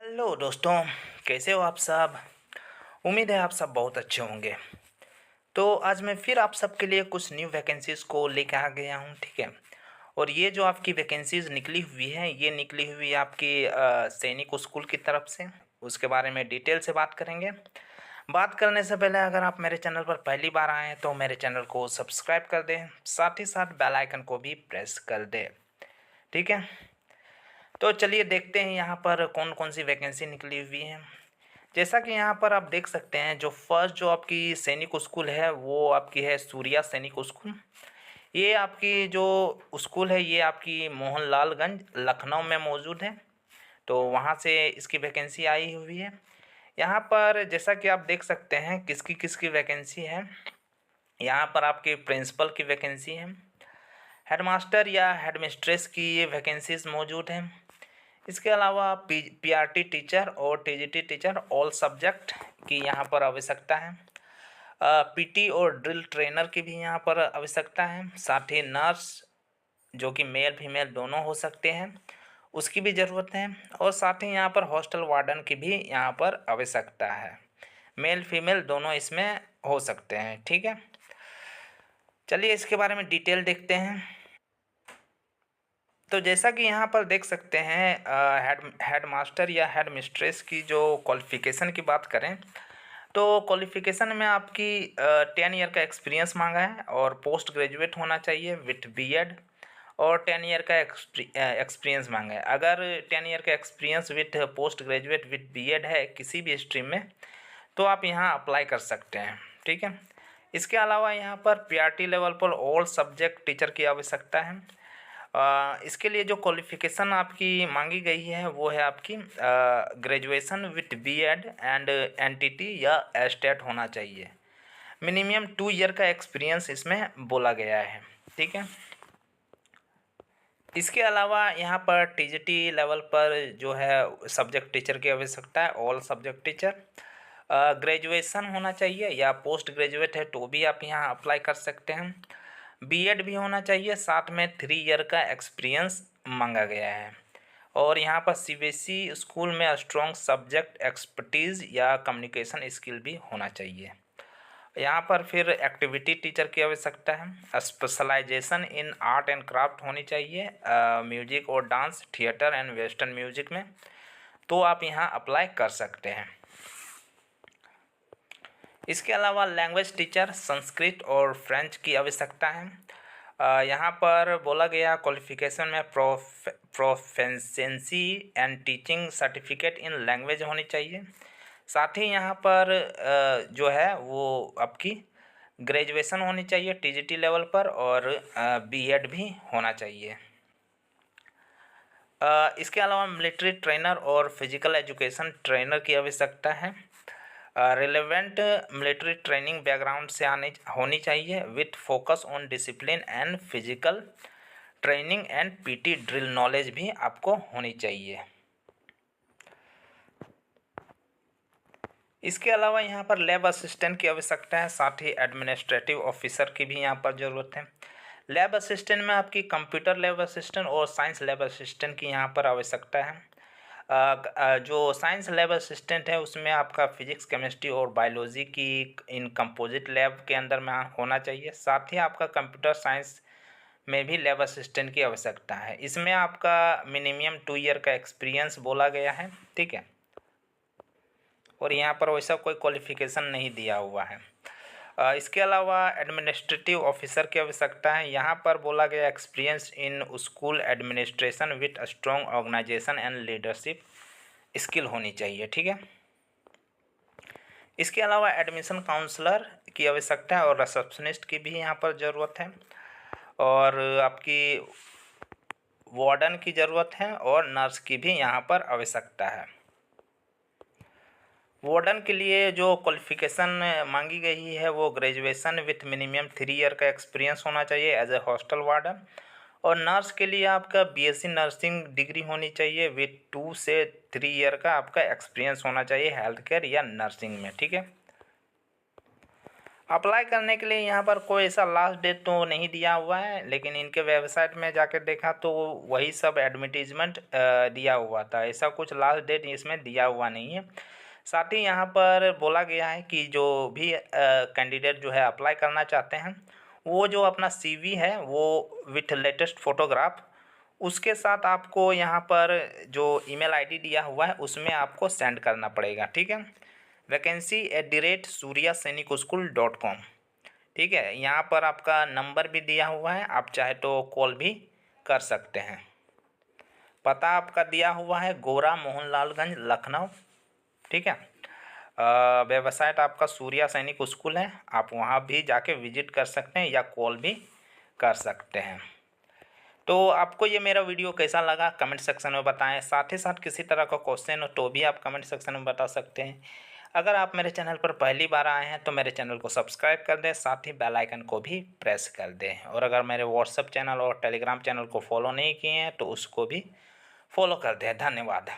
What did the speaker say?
Hello दोस्तों। कैसे हो आप सब? उम्मीद है आप सब बहुत अच्छे होंगे। तो आज मैं फिर आप सबके लिए कुछ न्यू वैकेंसीज़ को लेकर आ गया हूँ, ठीक है। और ये जो आपकी वैकेंसीज़ निकली हुई है, ये निकली हुई है आपकी सैनिक स्कूल की तरफ से। उसके बारे में डिटेल से बात करेंगे। बात करने से पहले अगर आप मेरे चैनल पर पहली बार आए हैं तो मेरे चैनल को सब्सक्राइब कर दें, साथ ही साथ बेल आइकन को भी प्रेस कर दें, ठीक है। तो चलिए देखते हैं यहाँ पर कौन कौन सी वैकेंसी निकली हुई है। जैसा कि यहाँ पर आप देख सकते हैं, जो फर्स्ट जो आपकी सैनिक स्कूल है वो आपकी है सूर्या सैनिक स्कूल। ये आपकी जो स्कूल है ये आपकी मोहनलालगंज लखनऊ में मौजूद है। तो वहाँ से इसकी वैकेंसी आई हुई है। यहाँ पर जैसा कि आप देख सकते हैं किसकी किसकी वैकेंसी है। यहाँ पर आपके प्रिंसिपल की वैकेंसी है, हेडमास्टर या हेडमिस्ट्रेस की ये वैकेंसीज मौजूद हैं। इसके अलावा पीआरटी टीचर और टीजीटी टीचर ऑल सब्जेक्ट की यहाँ पर आवश्यकता है। पीटी और ड्रिल ट्रेनर की भी यहाँ पर आवश्यकता है। साथ ही नर्स जो कि मेल फीमेल दोनों हो सकते हैं, उसकी भी ज़रूरत है। और साथ ही यहाँ पर हॉस्टल वार्डन की भी यहाँ पर आवश्यकता है। मेल फीमेल दोनों इसमें हो सकते हैं, ठीक है। चलिए इसके बारे में डिटेल देखते हैं। तो जैसा कि यहाँ पर देख सकते हैं, हेड मास्टर या हेड मिस्ट्रेस की जो क्वालिफ़िकेशन की बात करें तो क्वालिफ़िकेशन में आपकी 10 ईयर का एक्सपीरियंस मांगा है और पोस्ट ग्रेजुएट होना चाहिए विथ बीएड। और 10 ईयर का एक्सपीरियंस मांगा है। अगर 10 ईयर का experience with post graduate with BEd है किसी भी स्ट्रीम में तो आप यहाँ अप्लाई कर सकते हैं, ठीक है। इसके अलावा यहाँ पर पीआरटी लेवल पर ऑल सब्जेक्ट टीचर की आवश्यकता है। इसके लिए जो क्वालिफ़िकेशन आपकी मांगी गई है वो है आपकी graduation with BEd and NTT या एस्टेट होना चाहिए। मिनिमम 2 ईयर का एक्सपीरियंस इसमें बोला गया है, ठीक है। इसके अलावा यहाँ पर टीजीटी लेवल पर जो है सब्जेक्ट टीचर की आवश्यकता है, ऑल सब्जेक्ट टीचर। ग्रेजुएशन होना चाहिए या पोस्ट ग्रेजुएट है तो भी आप यहाँ अप्लाई कर सकते हैं। बीएड भी होना चाहिए, साथ में 3 ईयर का एक्सपीरियंस मांगा गया है। और यहाँ पर सीबीएसई स्कूल में स्ट्रॉन्ग सब्जेक्ट एक्सपर्टीज़ या कम्युनिकेशन स्किल भी होना चाहिए। यहाँ पर फिर एक्टिविटी टीचर की आवश्यकता है। Specialisation in art and craft होनी चाहिए, म्यूजिक और dance, theatre and western music में, तो आप यहाँ अप्लाई कर सकते हैं। इसके अलावा लैंग्वेज टीचर संस्कृत और फ्रेंच की आवश्यकता है। यहाँ पर बोला गया क्वालिफ़िकेशन में proficiency and teaching certificate in language होनी चाहिए। साथ ही यहाँ पर जो है वो आपकी ग्रेजुएशन होनी चाहिए टीजीटी लेवल पर और बीएड भी होना चाहिए। इसके अलावा मिलिट्री ट्रेनर और फिजिकल एजुकेशन ट्रेनर की आवश्यकता है। रिलेवेंट मिलिट्री ट्रेनिंग बैकग्राउंड से होनी चाहिए with focus on discipline and physical training and PT drill knowledge भी आपको होनी चाहिए। इसके अलावा यहाँ पर लैब असिस्टेंट की आवश्यकता है, साथ ही एडमिनिस्ट्रेटिव ऑफिसर की भी यहाँ पर ज़रूरत है। लैब असिस्टेंट में आपकी कंप्यूटर लैब असिस्टेंट और साइंस लैब असिस्टेंट की यहाँ पर आवश्यकता है। जो साइंस लैब असिस्टेंट है उसमें आपका फिजिक्स केमिस्ट्री और बायोलॉजी की इन कंपोजिट लैब के अंदर में होना चाहिए। साथ ही आपका कंप्यूटर साइंस में भी लैब असिस्टेंट की आवश्यकता है। इसमें आपका मिनिमम 2 ईयर का एक्सपीरियंस बोला गया है, ठीक है। और यहाँ पर वैसा कोई क्वालिफ़िकेशन नहीं दिया हुआ है। इसके अलावा एडमिनिस्ट्रेटिव ऑफिसर की आवश्यकता है। यहाँ पर बोला गया experience in school administration with strong organisation and leadership skill होनी चाहिए, ठीक है। इसके अलावा एडमिशन काउंसलर की आवश्यकता है और रिसेप्शनिस्ट की भी यहाँ पर ज़रूरत है। और आपकी वार्डन की ज़रूरत है और नर्स की भी यहाँ पर आवश्यकता है। वार्डन के लिए जो क्वालिफ़िकेशन मांगी गई है वो ग्रेजुएशन विथ मिनिमम 3 ईयर का एक्सपीरियंस होना चाहिए एज ए हॉस्टल वार्डन। और नर्स के लिए आपका बीएससी नर्सिंग डिग्री होनी चाहिए विथ 2 से 3 ईयर का आपका एक्सपीरियंस होना चाहिए हेल्थ केयर या नर्सिंग में, ठीक है। अप्लाई करने के लिए यहाँ पर कोई ऐसा लास्ट डेट तो नहीं दिया हुआ है, लेकिन इनके वेबसाइट में जाकर देखा तो वही सब एडवर्टीजमेंट दिया हुआ था। ऐसा कुछ लास्ट डेट इसमें दिया हुआ नहीं है। साथ ही यहाँ पर बोला गया है कि जो भी कैंडिडेट जो है अप्लाई करना चाहते हैं, वो जो अपना CV है वो विथ लेटेस्ट फोटोग्राफ उसके साथ आपको यहाँ पर जो ईमेल आईडी दिया हुआ है उसमें आपको सेंड करना पड़ेगा। ठीक है, vacancy@suryasainikschool.com। ठीक है, यहाँ पर आपका नंबर भी दिया हुआ है, आप चाहे तो कॉल भी कर सकते हैं। पता आपका दिया हुआ है गोरा मोहनलालगंज लखनऊ। ठीक है, वेबसाइट आपका सूर्या सैनिक स्कूल है, आप वहाँ भी जाके विजिट कर सकते हैं या कॉल भी कर सकते हैं। तो आपको ये मेरा वीडियो कैसा लगा कमेंट सेक्शन में बताएं। साथ ही साथ किसी तरह का क्वेश्चन हो तो भी आप कमेंट सेक्शन में बता सकते हैं। अगर आप मेरे चैनल पर पहली बार आए हैं तो मेरे चैनल को सब्सक्राइब कर दें, साथ ही बेल आइकन को भी प्रेस कर दें। और अगर मेरे व्हाट्सएप चैनल और टेलीग्राम चैनल को फॉलो नहीं किए हैं तो उसको भी फॉलो कर दें। धन्यवाद।